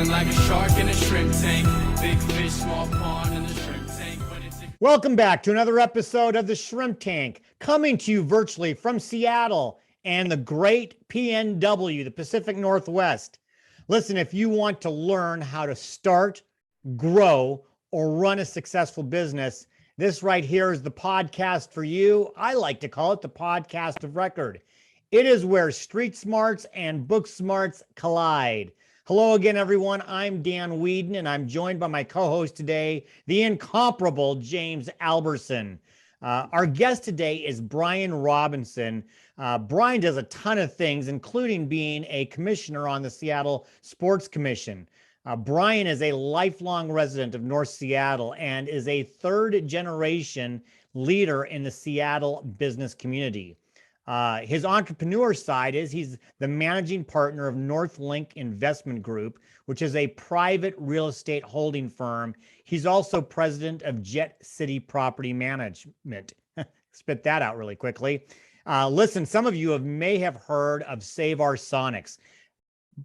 Feeling like a shark in a shrimp tank. Big fish, small pond in the shrimp tank. Welcome back to another episode of the Shrimp Tank, coming to you virtually from Seattle and the great PNW, the Pacific Northwest. Listen, if you want to learn how to start, grow, or run a successful business, this right here is the podcast for you. I like to call it the podcast of record. It is where street smarts and book smarts collide. Hello again, everyone. I'm Dan Whedon, and I'm joined by my co-host today, the incomparable James Alberson. Our guest today is Brian Robinson. Brian does a ton of things, including being a commissioner on the Seattle Sports Commission. Brian is a lifelong resident of North Seattle and is a third-generation leader in the Seattle business community. His entrepreneur side is he's the managing partner of Northlink Investment Group, which is a private real estate holding firm. He's also president of Jet City Property Management. Spit that out really quickly. Listen, some of you may have heard of Save Our Sonics.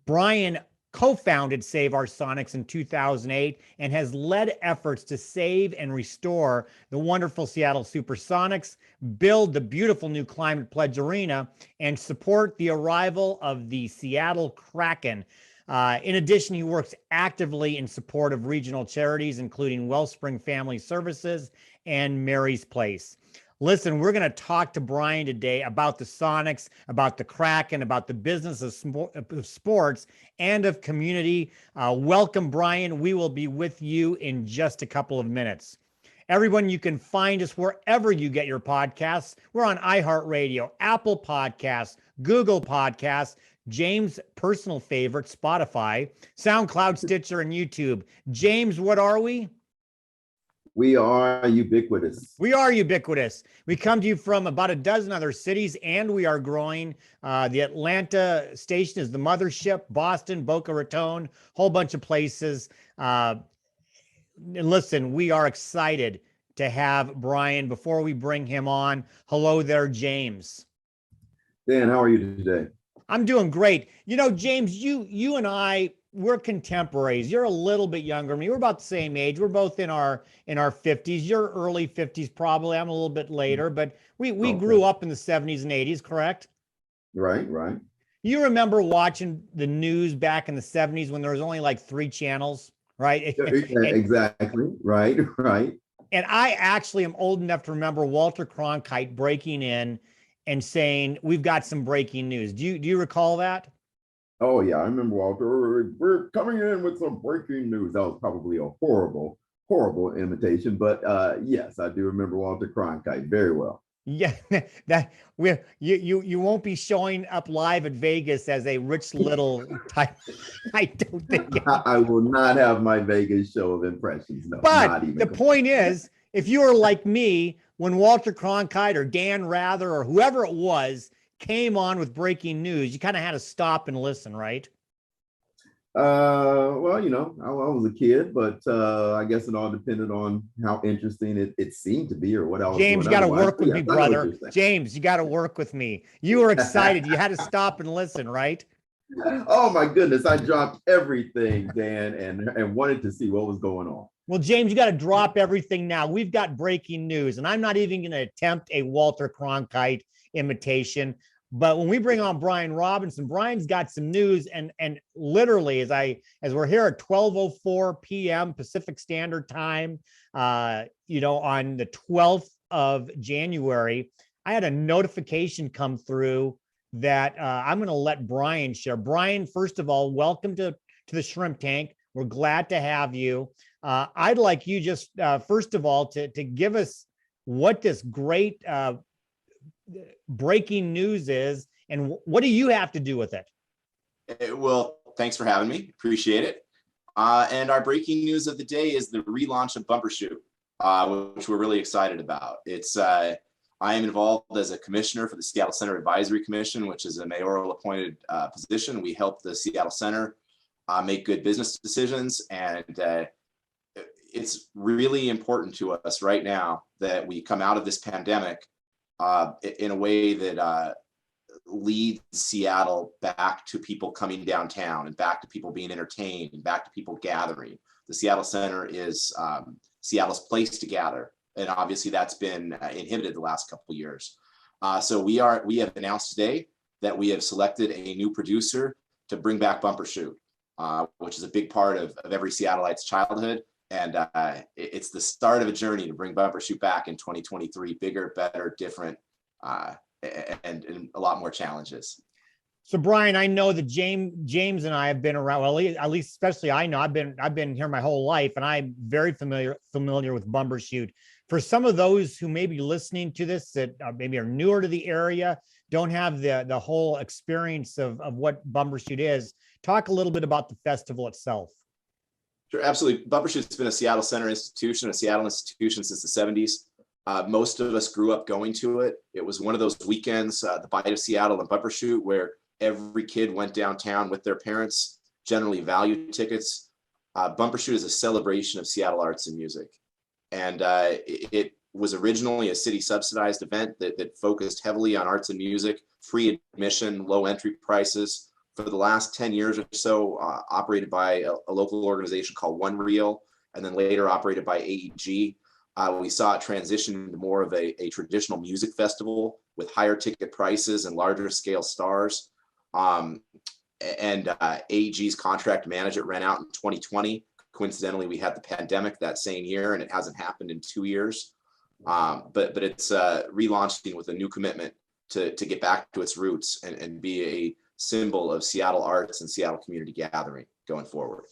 Brian co-founded Save Our Sonics in 2008 and has led efforts to save and restore the wonderful Seattle Supersonics, build the beautiful new Climate Pledge Arena, and support the arrival of the Seattle Kraken. In addition, he works actively in support of regional charities, including Wellspring Family Services and Mary's Place. Listen, we're going to talk to Brian today about the Sonics, about the Kraken, about the business of sports and of community. Welcome, Brian. We will be with you in just a couple of minutes. Everyone, you can find us wherever you get your podcasts. We're on iHeartRadio, Apple Podcasts, Google Podcasts, James' personal favorite, Spotify, SoundCloud, Stitcher, and YouTube. James, what are we? We are ubiquitous. We are ubiquitous. We come to you from about a dozen other cities, and we are growing. The Atlanta station is the mothership, Boston, Boca Raton, whole bunch of places. And listen, we are excited to have Brian. Before we bring him on, hello there, James. Dan, how are you today? I'm doing great. You know, James, you and I, we're contemporaries. You're a little bit younger than me. We're about the same age. We're both in our 50s. You're early 50s, probably. I'm a little bit later, but we grew up in the 70s and 80s, correct? Right. You remember watching the news back in the 70s when there was only like 3 channels, right? Exactly. Right. And I actually am old enough to remember Walter Cronkite breaking in and saying, "We've got some breaking news." Do you recall that? Oh yeah, I remember Walter. We're coming in with some breaking news. That was probably a horrible imitation, but yes, I do remember Walter Cronkite very well. Yeah, that you won't be showing up live at Vegas as a rich little type. I don't think I will not have my Vegas show of impressions. No, but not even. The point is, if you were like me when Walter Cronkite or Dan Rather or whoever it was came on with breaking news, you kind of had to stop and listen, right? Well, you know, I was a kid, but I guess it all depended on how interesting it seemed to be or what else. James, you got to work with me, brother. James, you got to work with me. You were excited. You had to stop and listen, right? Oh my goodness, I dropped everything, Dan, and wanted to see what was going on. Well, James, you got to drop everything now. We've got breaking news, and I'm not even going to attempt a Walter Cronkite imitation. But when we bring on Brian Robinson, Brian's got some news, and literally, as we're here at 12:04 p.m. Pacific Standard Time, on the 12th of January, I had a notification come through that I'm going to let Brian share. Brian, first of all, welcome to the Shrimp Tank. We're glad to have you. I'd like you just first of all to give us what this great breaking news is and what do you have to do with it? Well, thanks for having me. Appreciate it. And our breaking news of the day is the relaunch of Bumbershoot, which we're really excited about. I am involved as a commissioner for the Seattle Center Advisory Commission, which is a mayoral appointed position. We help the Seattle Center make good business decisions, and it's really important to us right now that we come out of this pandemic in a way that lead Seattle back to people coming downtown and back to people being entertained and back to people gathering. The Seattle Center is Seattle's place to gather. And obviously that's been inhibited the last couple of years. So we have announced today that we have selected a new producer to bring back Bumbershoot, which is a big part of every Seattleite's childhood. And it's the start of a journey to bring Bumbershoot back in 2023, bigger, better, different, and a lot more challenges. So Brian, I know that James and I have been around. Well, at least, especially I know I've been here my whole life, and I'm very familiar with Bumbershoot. For some of those who may be listening to this that maybe are newer to the area, don't have the whole experience of what Bumbershoot is, talk a little bit about the festival itself. Sure, absolutely. Bumbershoot's been a Seattle Center institution, a Seattle institution since the 70s. Most of us grew up going to it. It was one of those weekends, the Bite of Seattle and Bumbershoot, where every kid went downtown with their parents, generally value tickets. Bumbershoot is a celebration of Seattle arts and music. And it was originally a city subsidized event that focused heavily on arts and music, free admission, low entry prices. For the last 10 years or so, operated by a local organization called One Reel, and then later operated by AEG. We saw it transition into more of a traditional music festival with higher ticket prices and larger scale stars. AEG's contract to manage it ran out in 2020. Coincidentally, we had the pandemic that same year, and it hasn't happened in 2 years. But it's relaunching with a new commitment to get back to its roots and be a symbol of Seattle arts and Seattle community gathering going forward.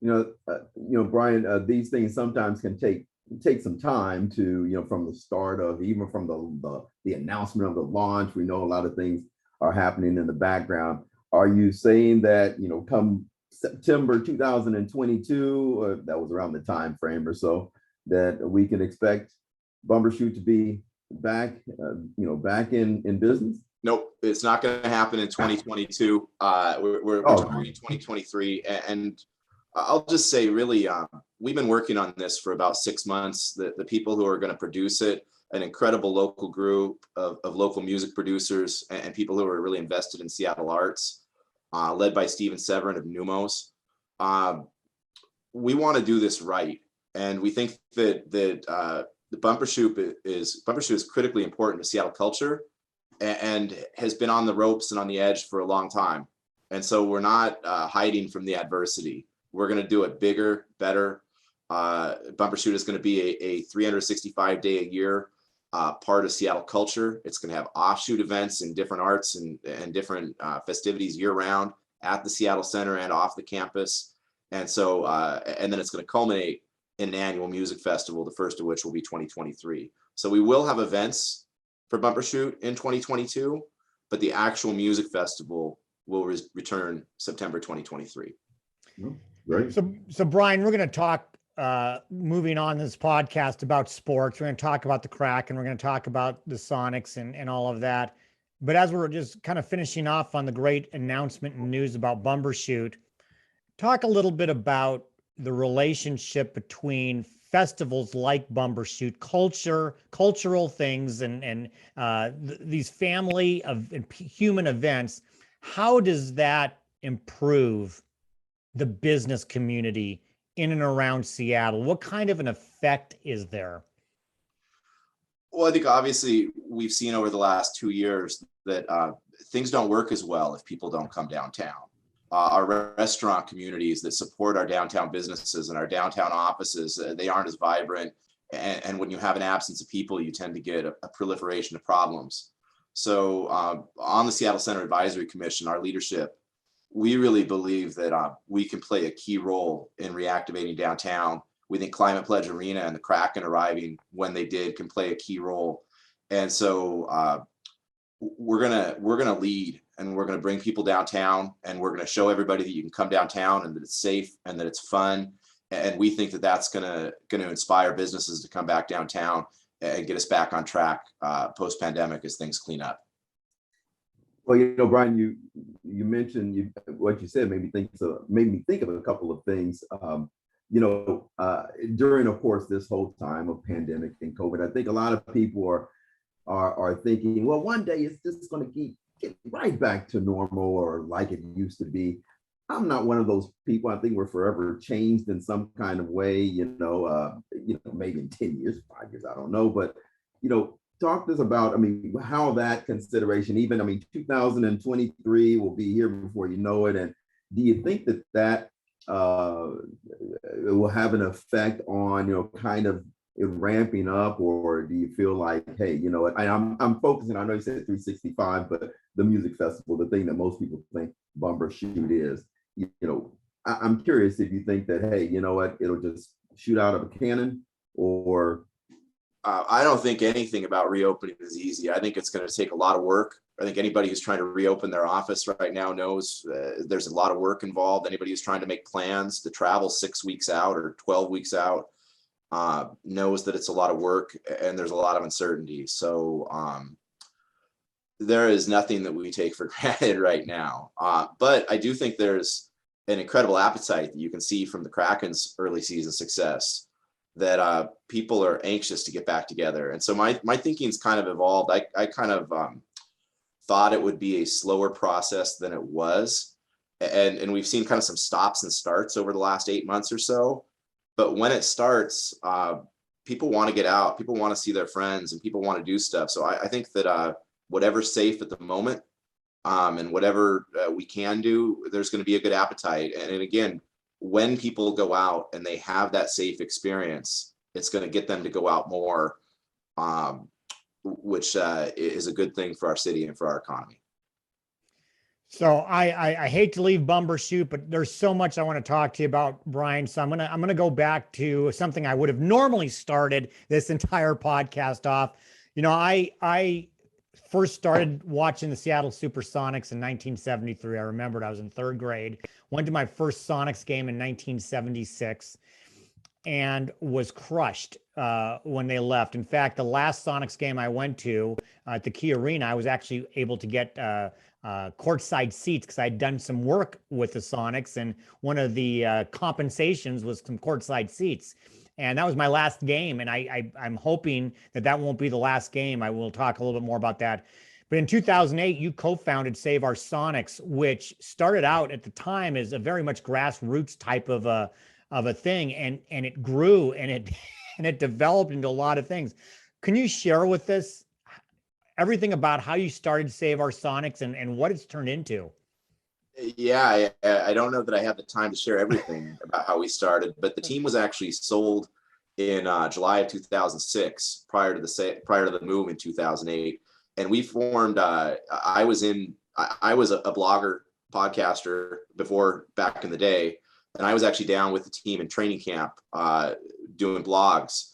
Brian, these things sometimes can take some time to, from the start of, even from the announcement of the launch. We know a lot of things are happening in the background. Are you saying that, come September 2022, that was around the time frame or so, that we can expect Bumbershoot to be back, back in business? Nope, it's not going to happen in 2022. We're targeting 2023, and I'll just say, really, we've been working on this for about 6 months. The people who are going to produce it, an incredible local group of local music producers and people who are really invested in Seattle arts, led by Steven Severin of Numos. We want to do this right, and we think that the Bumbershoot is critically important to Seattle culture, and has been on the ropes and on the edge for a long time. And so we're not hiding from the adversity. We're going to do it bigger, better. Bumbershoot is going to be a 365-day-a-year part of Seattle culture. It's going to have offshoot events in different arts and different festivities year-round at the Seattle Center and off the campus. And so, and then it's going to culminate in an annual music festival, the first of which will be 2023. So we will have events for Bumbershoot in 2022, but the actual music festival will return September 2023. Right. So Brian, we're going to talk moving on this podcast about sports. We're going to talk about the Kraken. We're going to talk about the Sonics and all of that. But as we're just kind of finishing off on the great announcement and news about Bumbershoot, talk a little bit about the relationship between festivals like Bumbershoot, cultural things, and these family of human events. How does that improve the business community in and around Seattle? What kind of an effect is there? Well, I think obviously we've seen over the last 2 years that things don't work as well if people don't come downtown. Our restaurant communities that support our downtown businesses and our downtown offices, they aren't as vibrant. And when you have an absence of people, you tend to get a proliferation of problems. So on the Seattle Center Advisory Commission, our leadership, we really believe that we can play a key role in reactivating downtown. We think Climate Pledge Arena and the Kraken arriving when they did can play a key role. And so we're gonna lead, and we're gonna bring people downtown, and we're gonna show everybody that you can come downtown and that it's safe and that it's fun. And we think that that's gonna inspire businesses to come back downtown and get us back on track post-pandemic as things clean up. Well, Brian, you mentioned what you said made me think of a couple of things. During, of course, this whole time of pandemic and COVID, I think a lot of people are are thinking, well, one day it's just going to get right back to normal or like it used to be. I'm not one of those people. I think we're forever changed in some kind of way, maybe in 10 years, 5 years, I don't know. But, talk to us about, how that consideration, even, 2023 will be here before you know it. And do you think that it will have an effect on, kind of it ramping up, or do you feel like, hey, I'm focusing, I know you said 365, but the music festival, the thing that most people think Bumbershoot is, I'm curious if you think that, hey, you know what, it'll just shoot out of a cannon, or I don't think anything about reopening is easy. I think it's going to take a lot of work. I think anybody who's trying to reopen their office right now knows there's a lot of work involved. Anybody who's trying to make plans to travel 6 weeks out or 12 weeks out knows that it's a lot of work and there's a lot of uncertainty. So there is nothing that we take for granted right now. But I do think there's an incredible appetite that you can see from the Kraken's early season success, that people are anxious to get back together. And so my thinking's kind of evolved. I kind of thought it would be a slower process than it was. And we've seen kind of some stops and starts over the last 8 months or so. But when it starts, people want to get out, people want to see their friends, and people want to do stuff. So I think that whatever's safe at the moment, and whatever we can do, there's going to be a good appetite. And again, when people go out and they have that safe experience, it's going to get them to go out more, which is a good thing for our city and for our economy. So I hate to leave Bumbershoot, but there's so much I want to talk to you about, Brian. So I'm gonna go back to something I would have normally started this entire podcast off. I first started watching the Seattle Supersonics in 1973. I remembered I was in third grade. Went to my first Sonics game in 1976 and was crushed when they left. In fact, the last Sonics game I went to at the Key Arena, I was actually able to get courtside seats because I'd done some work with the Sonics, and one of the compensations was some courtside seats. And that was my last game. And I'm hoping that won't be the last game. I will talk a little bit more about that. But in 2008, you co-founded Save Our Sonics, which started out at the time as a very much grassroots type of a thing. And it grew and it developed into a lot of things. Can you share with us everything about how you started Save Our Sonics and what it's turned into? Yeah, I don't know that I have the time to share everything about how we started, but the team was actually sold in July of 2006, prior to the move in 2008, and we formed. I was a blogger, podcaster before, back in the day, and I was actually down with the team in training camp doing blogs,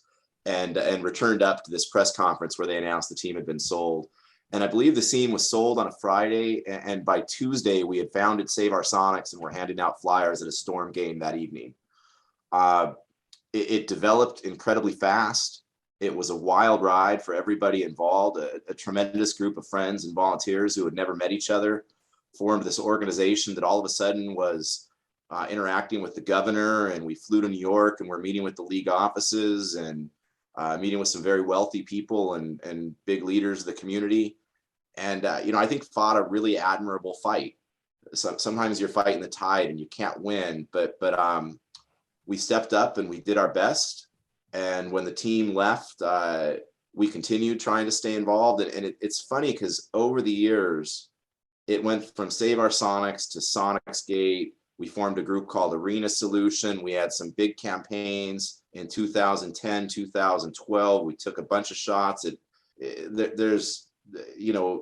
and returned up to this press conference where they announced the team had been sold. And I believe the scene was sold on a Friday, and by Tuesday we had founded Save Our Sonics and were handing out flyers at a Storm game that evening. It developed incredibly fast. It was a wild ride for everybody involved. A tremendous group of friends and volunteers who had never met each other formed this organization that all of a sudden was interacting with the governor, and we flew to New York and we're meeting with the league offices and meeting with some very wealthy people and big leaders of the community. And, I think fought a really admirable fight. Sometimes you're fighting the tide and you can't win, but we stepped up and we did our best. And when the team left, we continued trying to stay involved. And it's funny because over the years, it went from Save Our Sonics to Sonics Gate. We formed a group called Arena Solution. We had some big campaigns in 2010, 2012. We took a bunch of shots at, there's,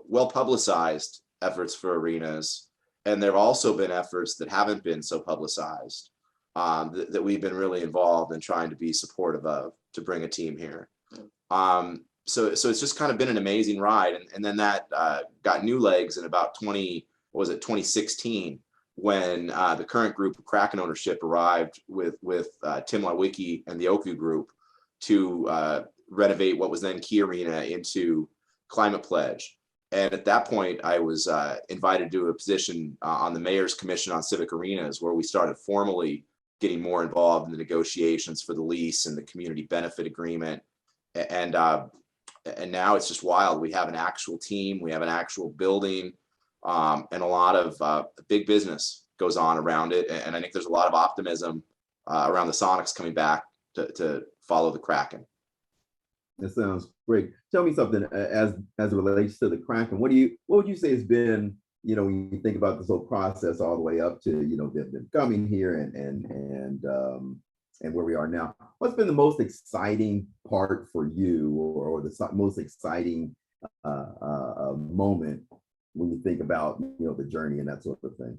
well publicized efforts for arenas. And there have also been efforts that haven't been so publicized that we've been really involved in trying to be supportive of, to bring a team here. So it's just kind of been an amazing ride. And then that got new legs in about 2016, when the current group of Kraken ownership arrived with Tim Lawicki and the Oku group to renovate what was then Key Arena into Climate Pledge. And at that point, I was invited to a position on the Mayor's Commission on Civic Arenas, where we started formally getting more involved in the negotiations for the lease and the community benefit agreement. And and now it's just wild. We have an actual team, we have an actual building, and a lot of big business goes on around it. And I think there's a lot of optimism around the Sonics coming back to follow the Kraken. That sounds great. Tell me something as it relates to the Kraken. What would you say has been, when you think about this whole process all the way up to, them coming here and where we are now? What's been the most exciting part for you, or the most exciting moment when you think about, the journey and that sort of thing?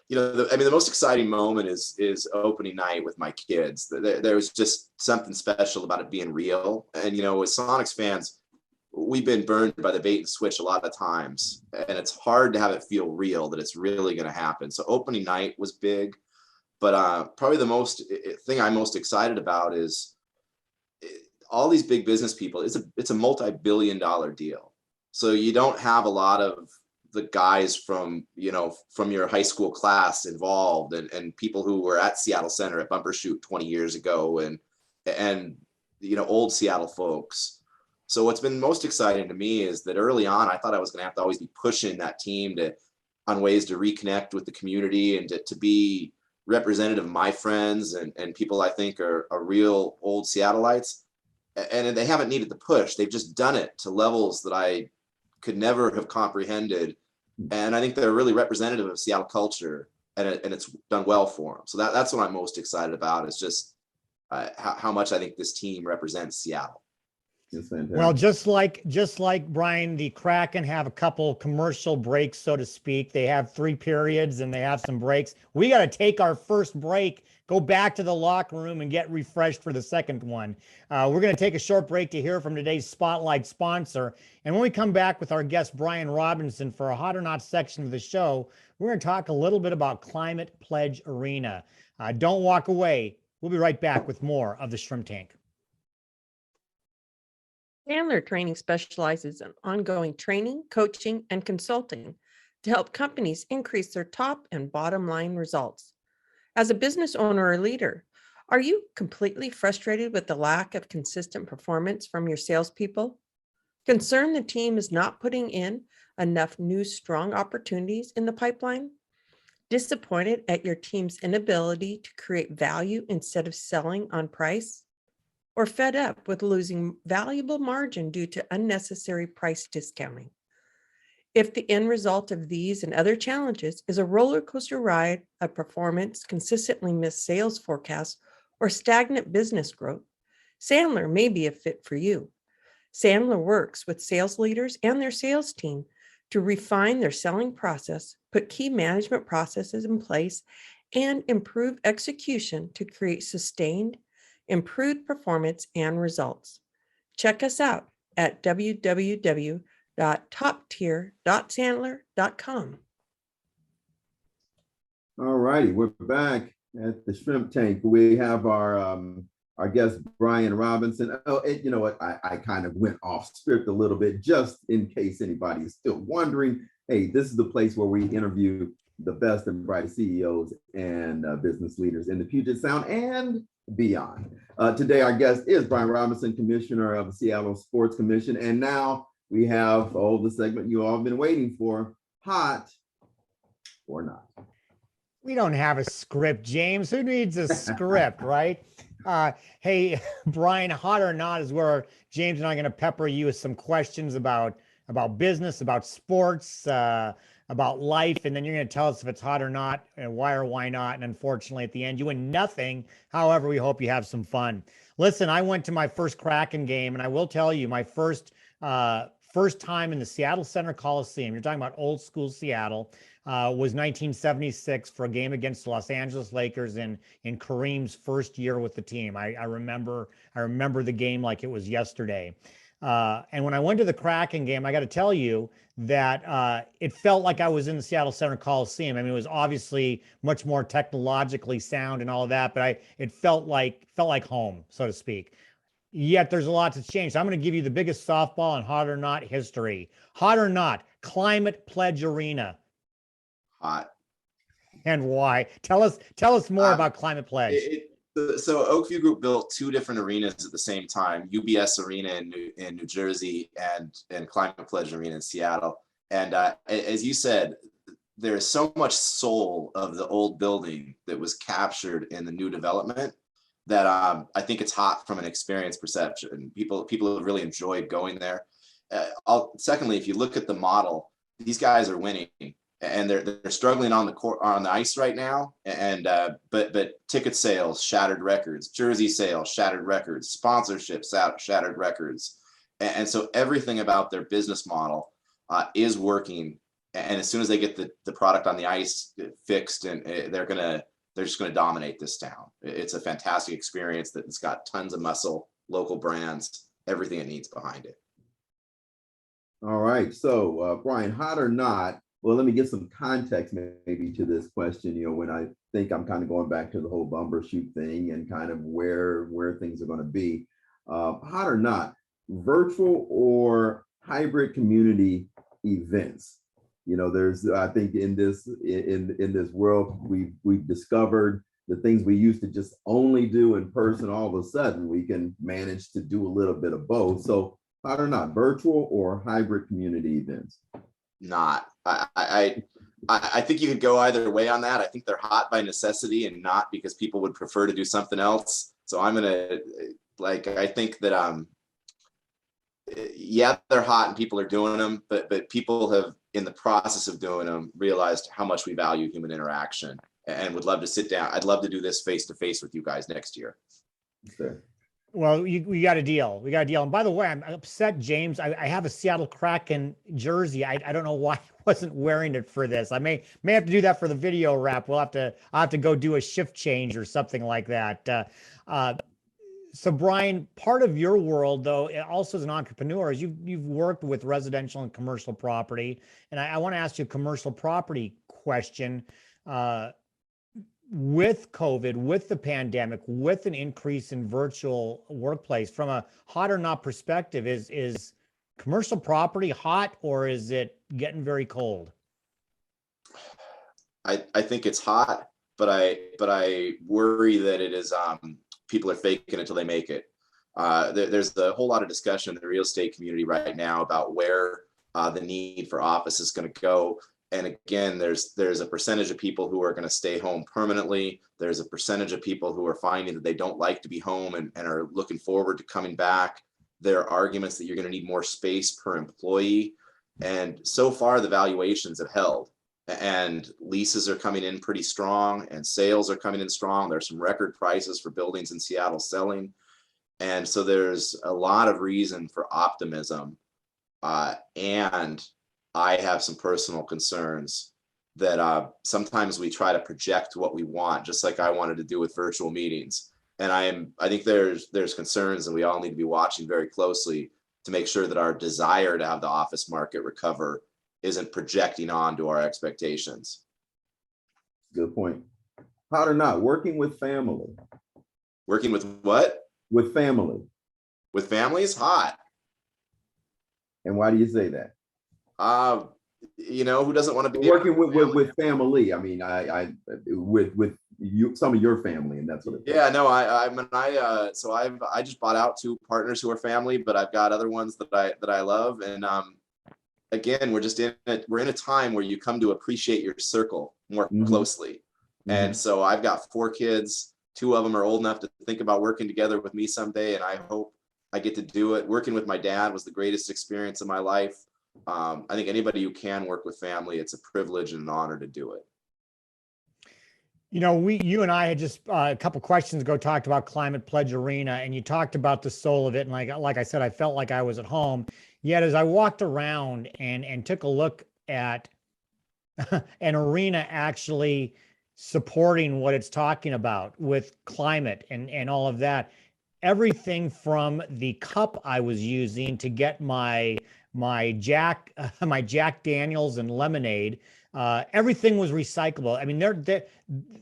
The most exciting moment is opening night with my kids. There was just something special about it being real. And, as Sonics fans, we've been burned by the bait and switch a lot of times. And it's hard to have it feel real, that it's really going to happen. So opening night was big. But probably the thing I'm most excited about is all these big business people. It's a multi-billion-dollar deal. So you don't have a lot of the guys from your high school class involved, and people who were at Seattle Center at Bumbershoot 20 years ago, and old Seattle folks. So what's been most exciting to me is that early on, I thought I was going to have to always be pushing that team on ways to reconnect with the community and to be representative of my friends and people I think are real old Seattleites. And they haven't needed the push. They've just done it to levels that I could never have comprehended. And I think they're really representative of Seattle culture, and it's done well for them. So that's what I'm most excited about, is just how much I think this team represents Seattle. Well, just like Brian, the Kraken have a couple commercial breaks, so to speak. They have 3 periods and they have some breaks. We got to take our first break, go back to the locker room and get refreshed for the second one. We're going to take a short break to hear from today's Spotlight sponsor. And when we come back with our guest, Brian Robinson, for a Hot or Not section of the show, we're going to talk a little bit about Climate Pledge Arena. Don't walk away. We'll be right back with more of the Shrimp Tank. Sandler Training specializes in ongoing training, coaching, and consulting to help companies increase their top and bottom line results. As a business owner or leader, are you completely frustrated with the lack of consistent performance from your salespeople? Concerned the team is not putting in enough new strong opportunities in the pipeline? Disappointed at your team's inability to create value instead of selling on price? Or fed up with losing valuable margin due to unnecessary price discounting? If the end result of these and other challenges is a roller coaster ride of performance, consistently missed sales forecasts, or stagnant business growth, Sandler may be a fit for you. Sandler works with sales leaders and their sales team to refine their selling process, put key management processes in place, and improve execution to create sustained, improved performance and results. Check us out at www.toptier.sandler.com. All righty, we're back at the Shrimp Tank. We have our guest Brian Robinson. Oh, you know what? I kind of went off script a little bit, just in case anybody is still wondering. Hey, this is the place where we interview the best and brightest CEOs and business leaders in the Puget Sound and beyond. Today, our guest is Brian Robinson, Commissioner of the Seattle Sports Commission. And now we have the segment you all have been waiting for, Hot or Not. We don't have a script, James. Who needs a script, right? Hey, Brian, Hot or Not is where James and I are going to pepper you with some questions about business, about sports, about life, and then you're going to tell us if it's hot or not, and why or why not. And unfortunately, at the end, you win nothing. However, we hope you have some fun. Listen, I went to my first Kraken game, and I will tell you, my first time in the Seattle Center Coliseum, you're talking about old school Seattle, was 1976 for a game against the Los Angeles Lakers in Kareem's first year with the team. I remember the game like it was yesterday. And when I went to the Kraken game, I got to tell you that it felt like I was in the Seattle Center Coliseum. I mean, it was obviously much more technologically sound and all of that, but it felt like home, so to speak. Yet there's a lot that's changed. I'm going to give you the biggest softball in Hot or Not history. Hot or Not, Climate Pledge Arena. Hot. And why? Tell us more about Climate Pledge. So Oakview Group built two different arenas at the same time: UBS Arena in New Jersey and Climate Pledge Arena in Seattle. And as you said, there's so much soul of the old building that was captured in the new development that I think it's hot from an experience perception. People have really enjoyed going there. Secondly, if you look at the model, these guys are winning, and they're struggling on the court, on the ice right now. And but ticket sales shattered records, jersey sales shattered records, sponsorships shattered records, and so everything about their business model is working. And as soon as they get the product on the ice fixed, and they're just gonna dominate this town. It's a fantastic experience that's got tons of muscle, local brands, everything it needs behind it. All right. So, Brian, hot or not? Well, let me get some context maybe to this question. When I think I'm kind of going back to the whole bumper shoot thing and kind of where things are going to be, hot or not, virtual or hybrid community events. There's, I think in this world, we've discovered the things we used to just only do in person. All of a sudden, we can manage to do a little bit of both. So, hot or not, virtual or hybrid community events? Not. I think you could go either way on that. I think they're hot by necessity and not because people would prefer to do something else. So I'm gonna I think that yeah, they're hot and people are doing them, but people have, in the process of doing them, realized how much we value human interaction and would love to sit down. I'd love to do this face to face with you guys next year. Okay. Well, we got a deal. We got a deal. And by the way, I'm upset, James. I have a Seattle Kraken jersey. I don't know why I wasn't wearing it for this. I may have to do that for the video wrap. I'll have to go do a shift change or something like that. So Brian, part of your world, though, also as an entrepreneur, is you've worked with residential and commercial property. And I want to ask you a commercial property question. With COVID, with the pandemic, with an increase in virtual workplace, from a hot or not perspective, is commercial property hot or is it getting very cold? I think it's hot, but I worry that it is people are faking it till they make it. There's a whole lot of discussion in the real estate community right now about where the need for office is going to go. And again, there's a percentage of people who are going to stay home permanently. There's a percentage of people who are finding that they don't like to be home and are looking forward to coming back. There are arguments that you're going to need more space per employee. And so far, the valuations have held. And leases are coming in pretty strong and sales are coming in strong. There's some record prices for buildings in Seattle selling. And so there's a lot of reason for optimism. And I have some personal concerns that sometimes we try to project what we want, just like I wanted to do with virtual meetings. And I think there's concerns, and we all need to be watching very closely to make sure that our desire to have the office market recover isn't projecting onto our expectations. Good point. Hot or not, working with family. Working with what? With family. With families? Hot. And why do you say that? Who doesn't want to be working with family? I mean, I with you, some of your family, and that's what it is. Yeah, no, so I just bought out two partners who are family, but I've got other ones that I love. And again, we're in a time where you come to appreciate your circle more closely. And so I've got 4 kids. 2 of them are old enough to think about working together with me someday, and I hope I get to do it. Working with my dad was the greatest experience of my life. I think anybody who can work with family, it's a privilege and an honor to do it. You and I had just a couple questions ago talked about Climate Pledge Arena, and you talked about the soul of it. And like I said, I felt like I was at home. Yet as I walked around and took a look at an arena actually supporting what it's talking about with climate and all of that, everything from the cup I was using to get my Jack Daniels and lemonade, everything was recyclable. I mean,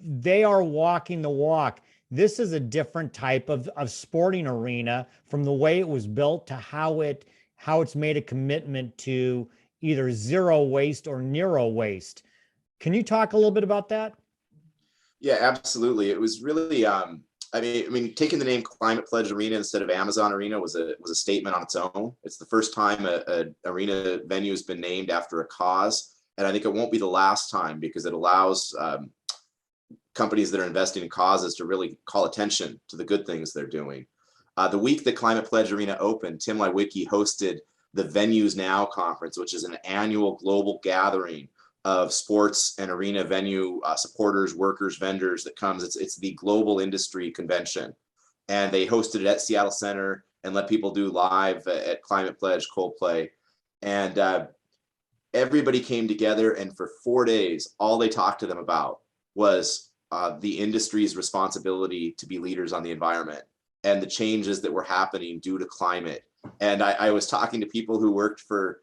they are walking the walk. This is a different type of sporting arena, from the way it was built to how it's made a commitment to either zero waste or near waste. Can you talk a little bit about that? Yeah, absolutely. It was really I mean, taking the name Climate Pledge Arena instead of Amazon Arena was a statement on its own. It's the first time a arena venue has been named after a cause, and I think it won't be the last time, because it allows companies that are investing in causes to really call attention to the good things they're doing. The week that Climate Pledge Arena opened, Tim Lewicki hosted the Venues Now conference, which is an annual global gathering of sports and arena venue supporters, workers, vendors that comes. It's the global industry convention. And they hosted it at Seattle Center and let people do live at Climate Pledge, Coldplay. And everybody came together, and for 4 days, all they talked to them about was the industry's responsibility to be leaders on the environment and the changes that were happening due to climate. And I was talking to people who worked for,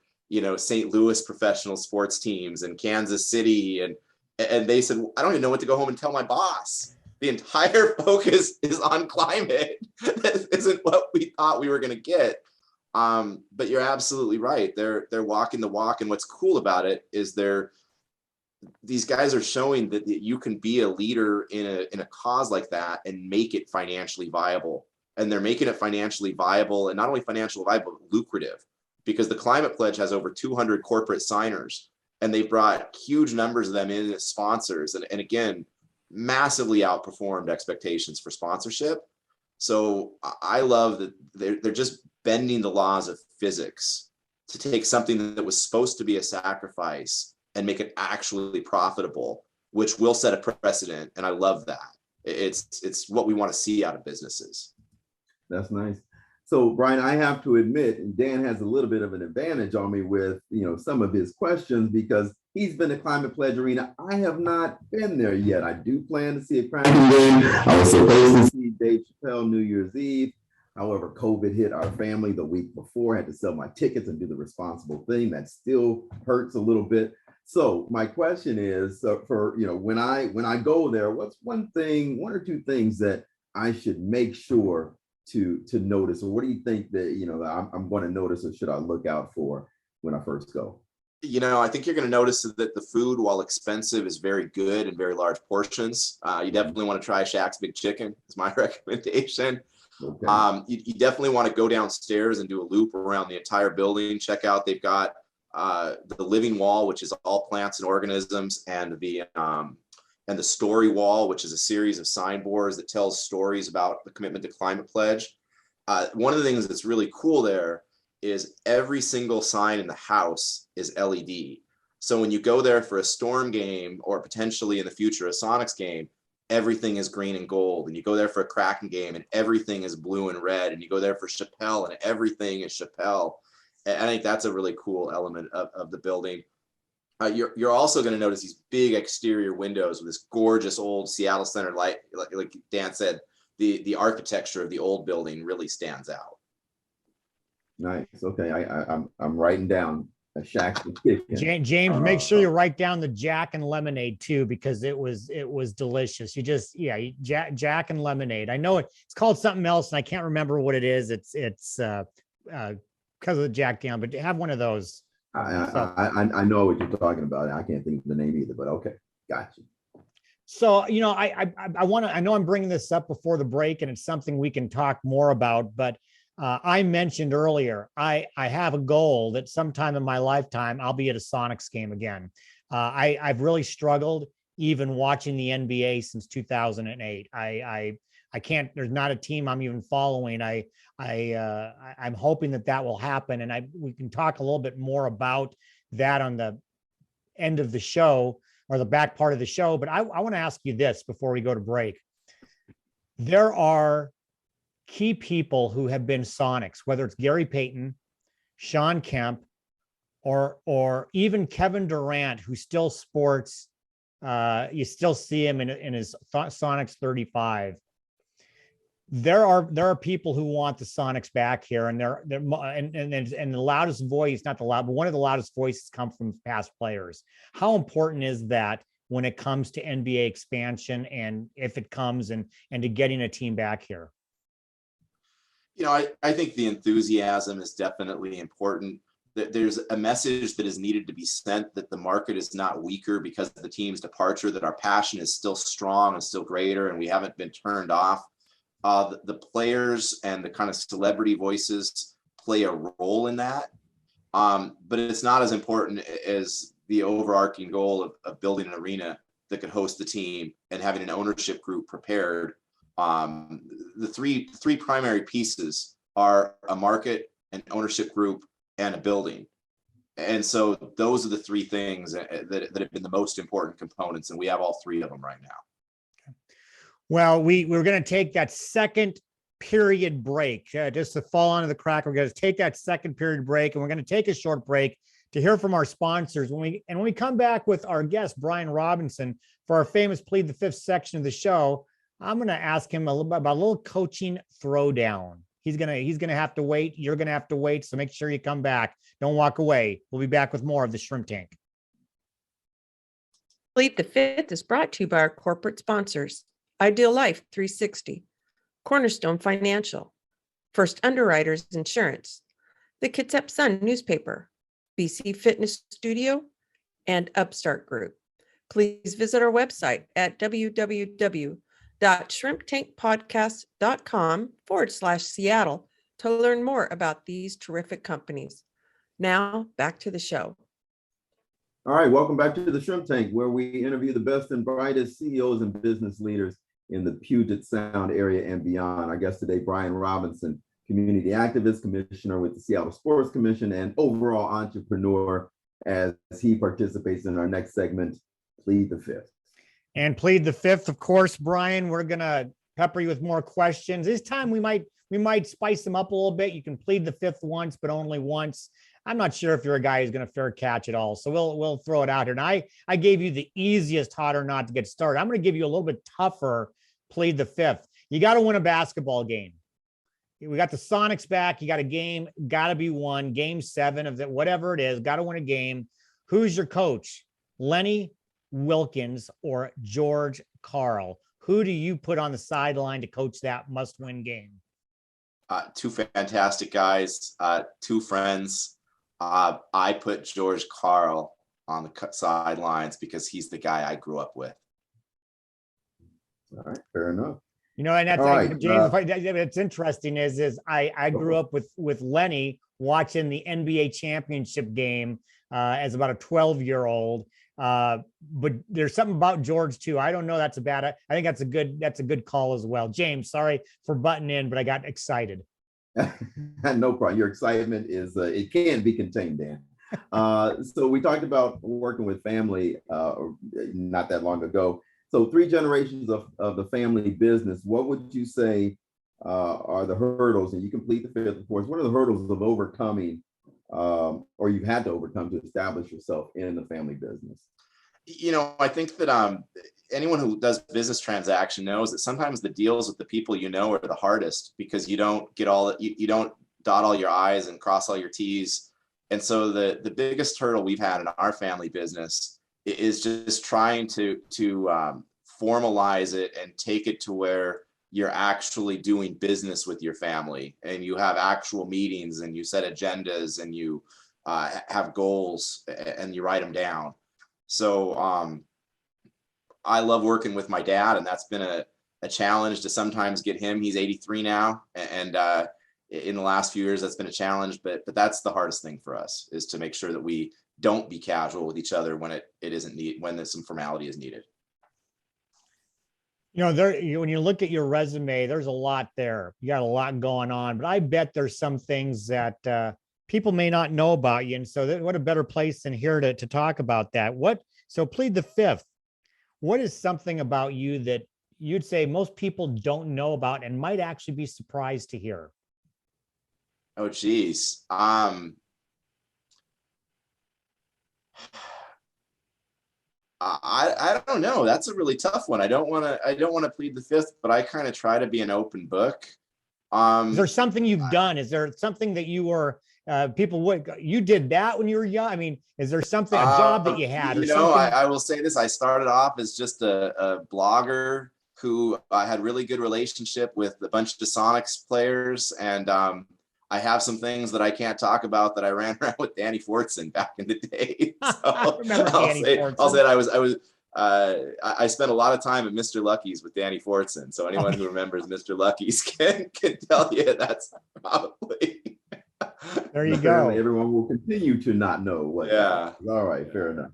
St. Louis professional sports teams and Kansas City. And they said, I don't even know what to go home and tell my boss. The entire focus is on climate. That isn't what we thought we were going to get. But you're absolutely right. They're walking the walk. And what's cool about it is these guys are showing that you can be a leader in a cause like that and make it financially viable. And they're making it financially viable, and not only financially viable, but lucrative, because the Climate Pledge has over 200 corporate signers, and they've brought huge numbers of them in as sponsors. And again, massively outperformed expectations for sponsorship. So I love that they're just bending the laws of physics to take something that was supposed to be a sacrifice and make it actually profitable, which will set a precedent. And I love that. It's what we want to see out of businesses. That's nice. So Brian, I have to admit, and Dan has a little bit of an advantage on me with, some of his questions, because he's been to Climate Pledge Arena. I have not been there yet. I do plan to see a Kraken game. I was supposed to see Dave Chappelle New Year's Eve. However, COVID hit our family the week before. I had to sell my tickets and do the responsible thing. That still hurts a little bit. So my question is, for when I go there, what's one or two things that I should make sure to notice, or what do you think that I'm going to notice, or should I look out for when I first go? I think you're going to notice that the food, while expensive, is very good in very large portions. You definitely want to try Shaq's Big Chicken, is my recommendation. Okay. You definitely want to go downstairs and do a loop around the entire building. Check out, they've got the living wall, which is all plants and organisms, and the story wall, which is a series of signboards that tells stories about the commitment to Climate Pledge. One of the things that's really cool there is every single sign in the house is LED. So when you go there for a Storm game, or potentially in the future a Sonics game, everything is green and gold. And you go there for a Kraken game and everything is blue and red. And you go there for Chappelle and everything is Chappelle. And I think that's a really cool element of the building. You're also going to notice these big exterior windows with this gorgeous old Seattle Center light. Like Dan said, the architecture of the old building really stands out. Nice. Okay, I'm writing down a Shaq's Big Chicken. James, make sure you write down the Jack and Lemonade too, because it was delicious. Jack and Lemonade. I know it's called something else, and I can't remember what it is. It's because of the Jack Down, but have one of those. I know what you're talking about. I can't think of the name either, but okay, gotcha. So, I know I'm bringing this up before the break, and it's something we can talk more about, but I mentioned earlier, I have a goal that sometime in my lifetime, I'll be at a Sonics game again. I've really struggled even watching the NBA since 2008. I can't, there's not a team I'm even following. I'm hoping that will happen. And we can talk a little bit more about that on the end of the show, or the back part of the show. But I want to ask you this before we go to break. There are key people who have been Sonics, whether it's Gary Payton, Sean Kemp, or even Kevin Durant, who still sports, you still see him in his Sonics 35. There are people who want the Sonics back here, and and the loudest voice, not the loud, but one of the loudest voices come from past players. How important is that when it comes to NBA expansion, and if it comes, and to getting a team back here? I think the enthusiasm is definitely important. That there's a message that is needed to be sent, that the market is not weaker because of the team's departure, that our passion is still strong and still greater, and we haven't been turned off. the players and the kind of celebrity voices play a role in that. But it's not as important as the overarching goal of building an arena that could host the team and having an ownership group prepared. The three primary pieces are a market, an ownership group, and a building. And so those are the three things that have been the most important components, and we have all three of them right now. Well, we're going to take that second period break just to fall onto the crack. We're going to take that second period break, and we're going to take a short break to hear from our sponsors. When we come back with our guest, Brian Robinson, for our famous Plead the Fifth section of the show, I'm going to ask him a little bit about a little coaching throwdown. He's gonna have to wait. You're gonna have to wait. So make sure you come back. Don't walk away. We'll be back with more of the Shrimp Tank. Plead the Fifth is brought to you by our corporate sponsors: Ideal Life 360, Cornerstone Financial, First Underwriters Insurance, the Kitsap Sun newspaper, BC Fitness Studio, and Upstart Group. Please visit our website at www.shrimptankpodcast.com/Seattle to learn more about these terrific companies. Now back to the show. All right, welcome back to the Shrimp Tank, where we interview the best and brightest CEOs and business leaders in the Puget Sound area and beyond. Our guest today, Brian Robinson, community activist, commissioner with the Seattle Sports Commission, and overall entrepreneur, as he participates in our next segment, Plead the Fifth. And Plead the Fifth, of course, Brian, we're going to pepper you with more questions. This time we might spice them up a little bit. You can plead the fifth once, but only once. I'm not sure if you're a guy who's going to fair catch it all. So we'll throw it out here. And I gave you the easiest hot or not to get started. I'm going to give you a little bit tougher Plead the Fifth. You got to win a basketball game. We got the Sonics back. You got a game, got to be won. Game 7 of whatever it is, got to win a game. Who's your coach? Lenny Wilkins or George Karl? Who do you put on the sideline to coach that must-win game? Two fantastic guys, two friends. I put George Karl on the sidelines because he's the guy I grew up with. All right, fair enough. You know, and that's right, James. What's interesting is I grew up with Lenny watching the NBA championship game as about a 12-year-old. But there's something about George too. I don't know. That's a bad. I think that's a good call as well. James, sorry for butting in, but I got excited. No problem. Your excitement is it can be contained, Dan. So we talked about working with family not that long ago. So 3 generations of the family business. What would you say are the hurdles? And you complete the fifth, of course. What are the hurdles of overcoming, or you've had to overcome to establish yourself in the family business? You know, I think that anyone who does business transaction knows that sometimes the deals with the people you know are the hardest because you don't get you don't dot all your I's and cross all your T's. And so the biggest hurdle we've had in our family business is just trying to formalize it and take it to where you're actually doing business with your family and you have actual meetings and you set agendas and you have goals and you write them down. So I love working with my dad, and that's been a challenge to sometimes get him. He's 83 now, and in the last few years, that's been a challenge. But that's the hardest thing for us, is to make sure that we don't be casual with each other when it isn't needed, when some formality is needed. You know, when you look at your resume, there's a lot there. You got a lot going on, but I bet there's some things that people may not know about you. And so what a better place than here to talk about that. So Plead the Fifth. What is something about you that you'd say most people don't know about and might actually be surprised to hear? Oh, geez. I don't know. That's a really tough one. I don't want to plead the fifth, but I kind of try to be an open book. Is there something you've done? Is there something that you were you did that when you were young? I mean, is there something, a job that you had? You know, I will say this. I started off as just a blogger who I had really good relationship with a bunch of Sonics players. And I have some things that I can't talk about that I ran around with Danny Fortson back in the day. So I remember Danny Fortson. I'll say I was I spent a lot of time at Mr. Lucky's with Danny Fortson. So anyone who remembers Mr. Lucky's can tell you that's probably. There you Apparently go. everyone will continue to not know what. Yeah. All right, fair enough.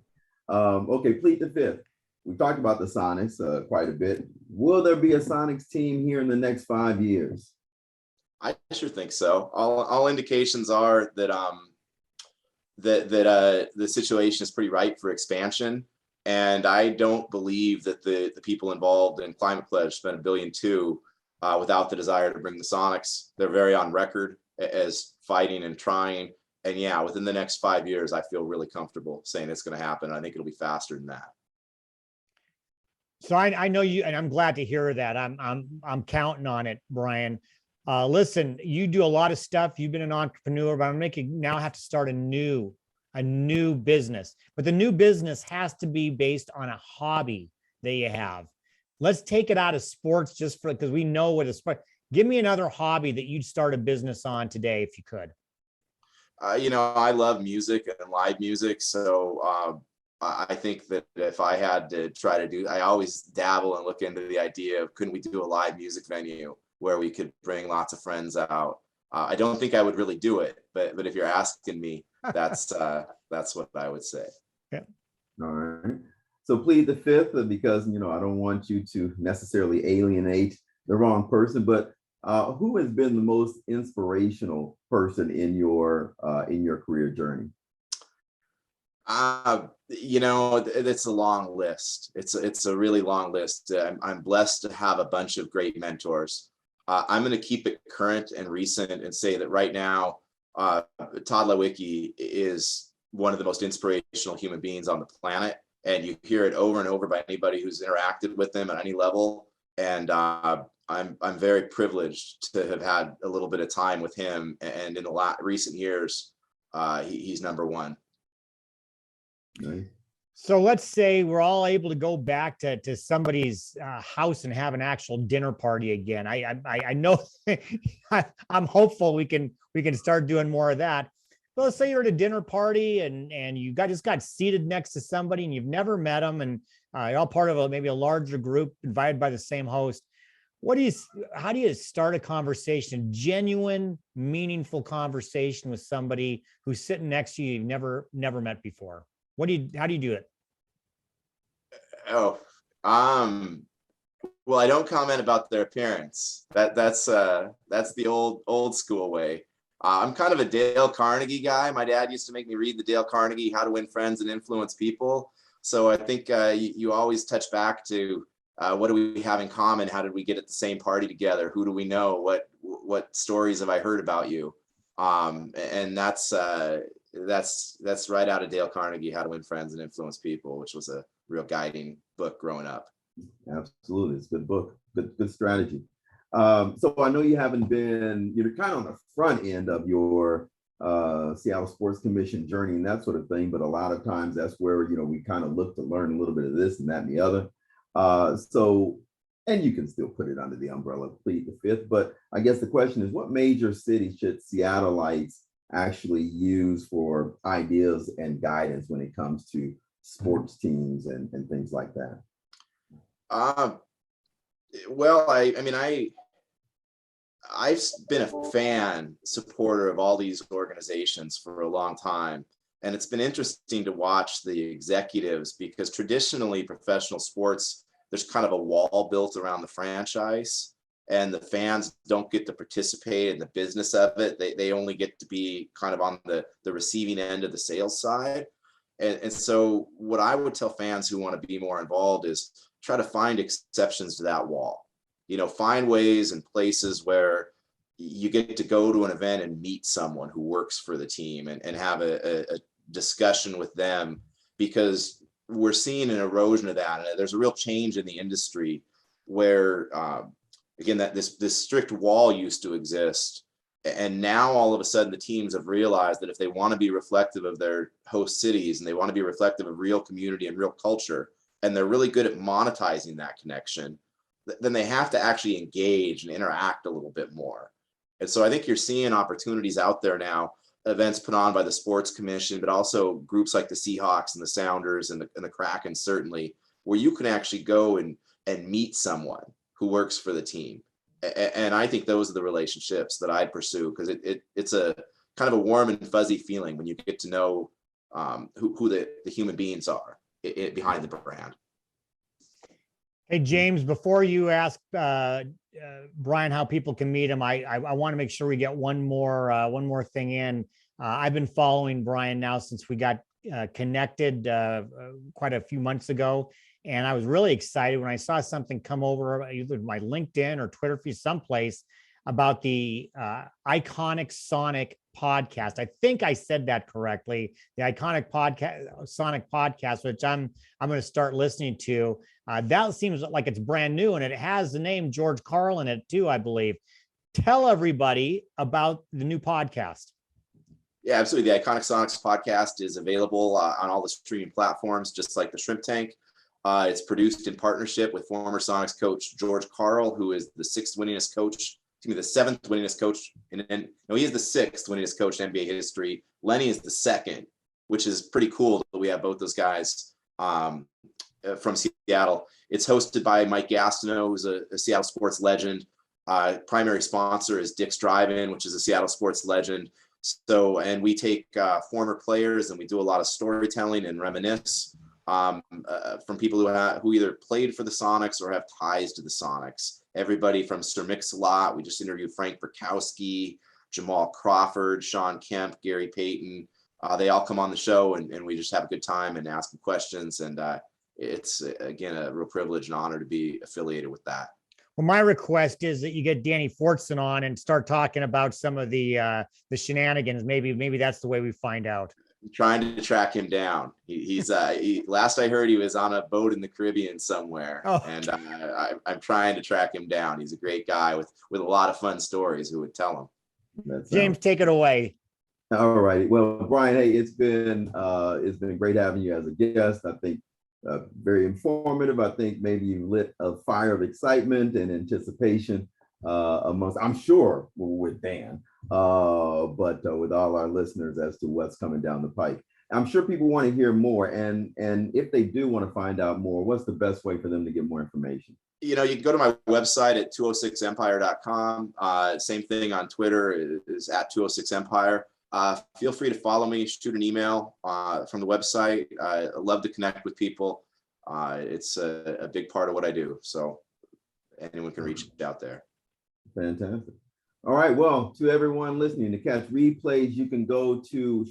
Okay, plead the fifth. We talked about the Sonics quite a bit. Will there be a Sonics team here in the next 5 years? I sure think so. All indications are that the situation is pretty ripe for expansion. And I don't believe that the people involved in Climate Pledge spent $1.2 billion without the desire to bring the Sonics. They're very on record as fighting and trying. And yeah, within the next 5 years, I feel really comfortable saying it's going to happen. I think it'll be faster than that. So I know you, and I'm glad to hear that. I'm counting on it, Brian. Listen, you do a lot of stuff. You've been an entrepreneur, but I'm making now have to start a new business. But the new business has to be based on a hobby that you have. Let's take it out of sports just for because we know what a sport. Give me another hobby that you'd start a business on today if you could. I love music and live music. So I think that if I had to try to do, I always dabble and look into the idea of couldn't we do a live music venue where we could bring lots of friends out. I don't think I would really do it, but if you're asking me, that's what I would say. Yeah. All right. So plead the fifth because I don't want you to necessarily alienate the wrong person, but who has been the most inspirational person in your career journey? It's a long list. It's a really long list. I'm blessed to have a bunch of great mentors. I'm going to keep it current and recent and say that right now, Todd Lewicki is one of the most inspirational human beings on the planet. And you hear it over and over by anybody who's interacted with him at any level. And I'm very privileged to have had a little bit of time with him. And in the recent years, he's number one. Nice. So let's say we're all able to go back to somebody's house and have an actual dinner party again. I know I'm hopeful we can start doing more of that. But let's say you're at a dinner party and you just got seated next to somebody and you've never met them and you're all part of maybe a larger group invited by the same host. How do you start a conversation, genuine, meaningful conversation with somebody who's sitting next to you you've never met before? How do you do it? Well, I don't comment about their appearance. That's the old school way. I'm kind of a Dale Carnegie guy. My dad used to make me read the Dale Carnegie How to Win Friends and Influence People. So I think you always touch back to what do we have in common? How did we get at the same party together? Who do we know? What stories have I heard about you? And that's right out of Dale Carnegie, How to Win Friends and Influence People, which was a real guiding book growing up. Absolutely. It's a good book, good strategy. So I know you haven't been, you're kind of on the front end of your Seattle Sports Commission journey and that sort of thing, but a lot of times that's where, we kind of look to learn a little bit of this and that and the other. And you can still put it under the umbrella of plead the fifth, but I guess the question is, what major city should Seattleites actually use for ideas and guidance when it comes to sports teams and things like that? Well, I've been a supporter of all these organizations for a long time. And it's been interesting to watch the executives because traditionally professional sports, there's kind of a wall built around the franchise and the fans don't get to participate in the business of it. They only get to be kind of on the receiving end of the sales side. And so what I would tell fans who want to be more involved is try to find exceptions to that wall. Find ways and places where you get to go to an event and meet someone who works for the team and have a discussion with them, because we're seeing an erosion of that. And there's a real change in the industry where, again, that this strict wall used to exist. And now all of a sudden the teams have realized that if they want to be reflective of their host cities and they want to be reflective of real community and real culture, and they're really good at monetizing that connection, then they have to actually engage and interact a little bit more. And so I think you're seeing opportunities out there now, events put on by the Sports Commission, but also groups like the Seahawks and the Sounders and the Kraken, certainly, where you can actually go and meet someone who works for the team. And I think those are the relationships that I'd pursue, because it's a kind of a warm and fuzzy feeling when you get to know who the human beings are behind the brand. Hey, James, before you ask Brian how people can meet him, I want to make sure we get one more thing in. I've been following Brian now since we got connected quite a few months ago. And I was really excited when I saw something come over either my LinkedIn or Twitter feed someplace about the Iconic Sonic podcast. I think I said that correctly. The Iconic Sonic podcast, which I'm going to start listening to. That seems like it's brand new, and it has the name George Carl in it too, I believe. Tell everybody about the new podcast. Yeah, absolutely. The Iconic Sonics podcast is available on all the streaming platforms, just like the Shrimp Tank. It's produced in partnership with former Sonics coach George Carl, who is the seventh winningest coach. He is the sixth winningest coach in NBA history. Lenny is the second, which is pretty cool that we have both those guys from Seattle. It's hosted by Mike Gastineau, who's a Seattle sports legend. Primary sponsor is Dick's Drive-In, which is a Seattle sports legend. So, and we take former players and we do a lot of storytelling and reminisce from people who either played for the Sonics or have ties to the Sonics. Everybody from Sir Mix-a-Lot. We just interviewed Frank Burkowski, Jamal Crawford, Sean Kemp, Gary Payton. They all come on the show, and we just have a good time and ask them questions. And it's, again, a real privilege and honor to be affiliated with that. Well, my request is that you get Danny Fortson on and start talking about some of the shenanigans. Maybe that's the way we find out. I'm trying to track him down. He's last I heard, he was on a boat in the Caribbean somewhere, and I'm trying to track him down. He's a great guy with a lot of fun stories. Who would tell him? James, take it away. All right. Well, Brian, hey, it's been great having you as a guest. I think very informative. I think maybe you lit a fire of excitement and anticipation amongst, I'm sure, with Dan, but with all our listeners as to what's coming down the pike. I'm sure people want to hear more, and if they do want to find out more, what's the best way for them to get more information? You can go to my website at 206empire.com. Same thing on Twitter is at 206empire. Feel free to follow me, shoot an email from the website. I love to connect with people. It's a big part of what I do. So anyone can reach out there. Fantastic. All right. Well, to everyone listening, to catch replays, you can go to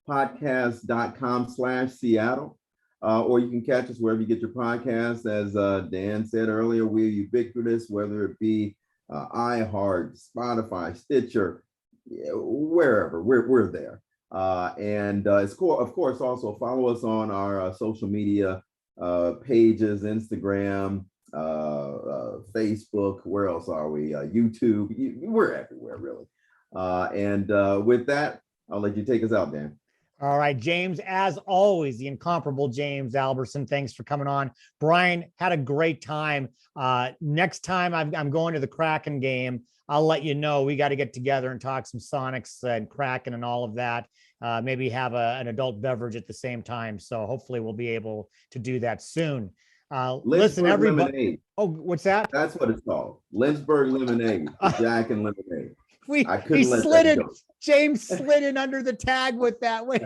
shrimptankpodcast.com/Seattle, or you can catch us wherever you get your podcasts. As Dan said earlier, we're ubiquitous, whether it be iHeart, Spotify, Stitcher, wherever, we're there. And of course, also follow us on our social media pages, Instagram, Facebook. Where else are we? YouTube. We're everywhere, really. And with that, I'll let you take us out, Dan. All right, James, as always, the incomparable James Albertson. Thanks for coming on. Brian, had a great time. Next time I'm going to the Kraken game, I'll let you know. We got to get together and talk some Sonics and Kraken and all of that. Maybe have an adult beverage at the same time. So hopefully we'll be able to do that soon. Listen, everybody. Lemonade. Oh, what's that? That's what it's called. Lynchburg lemonade. Jack and lemonade. James slid in under the tag with that. Way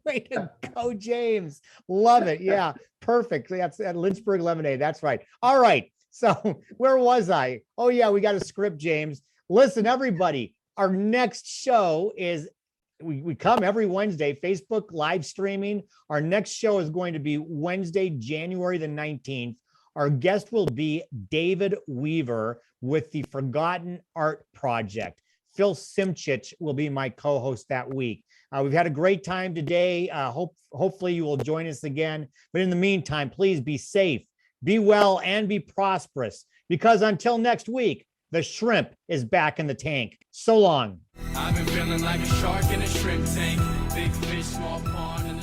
to go, James. Love it. Yeah, perfect. That's at Lynchburg lemonade. That's right. All right. So where was I? Oh yeah, we got a script, James. Listen, everybody, our next show is we come every Wednesday, Facebook live streaming. Our next show is going to be Wednesday, January the 19th. Our guest will be David Weaver with the Forgotten Art Project. Phil Simchich will be my co-host that week. We've had a great time today. Hopefully you will join us again. But in the meantime, please be safe, be well, and be prosperous. Because until next week, the shrimp is back in the tank. So long. I've been feeling like a shark in a shrimp tank. Big fish, small pond, and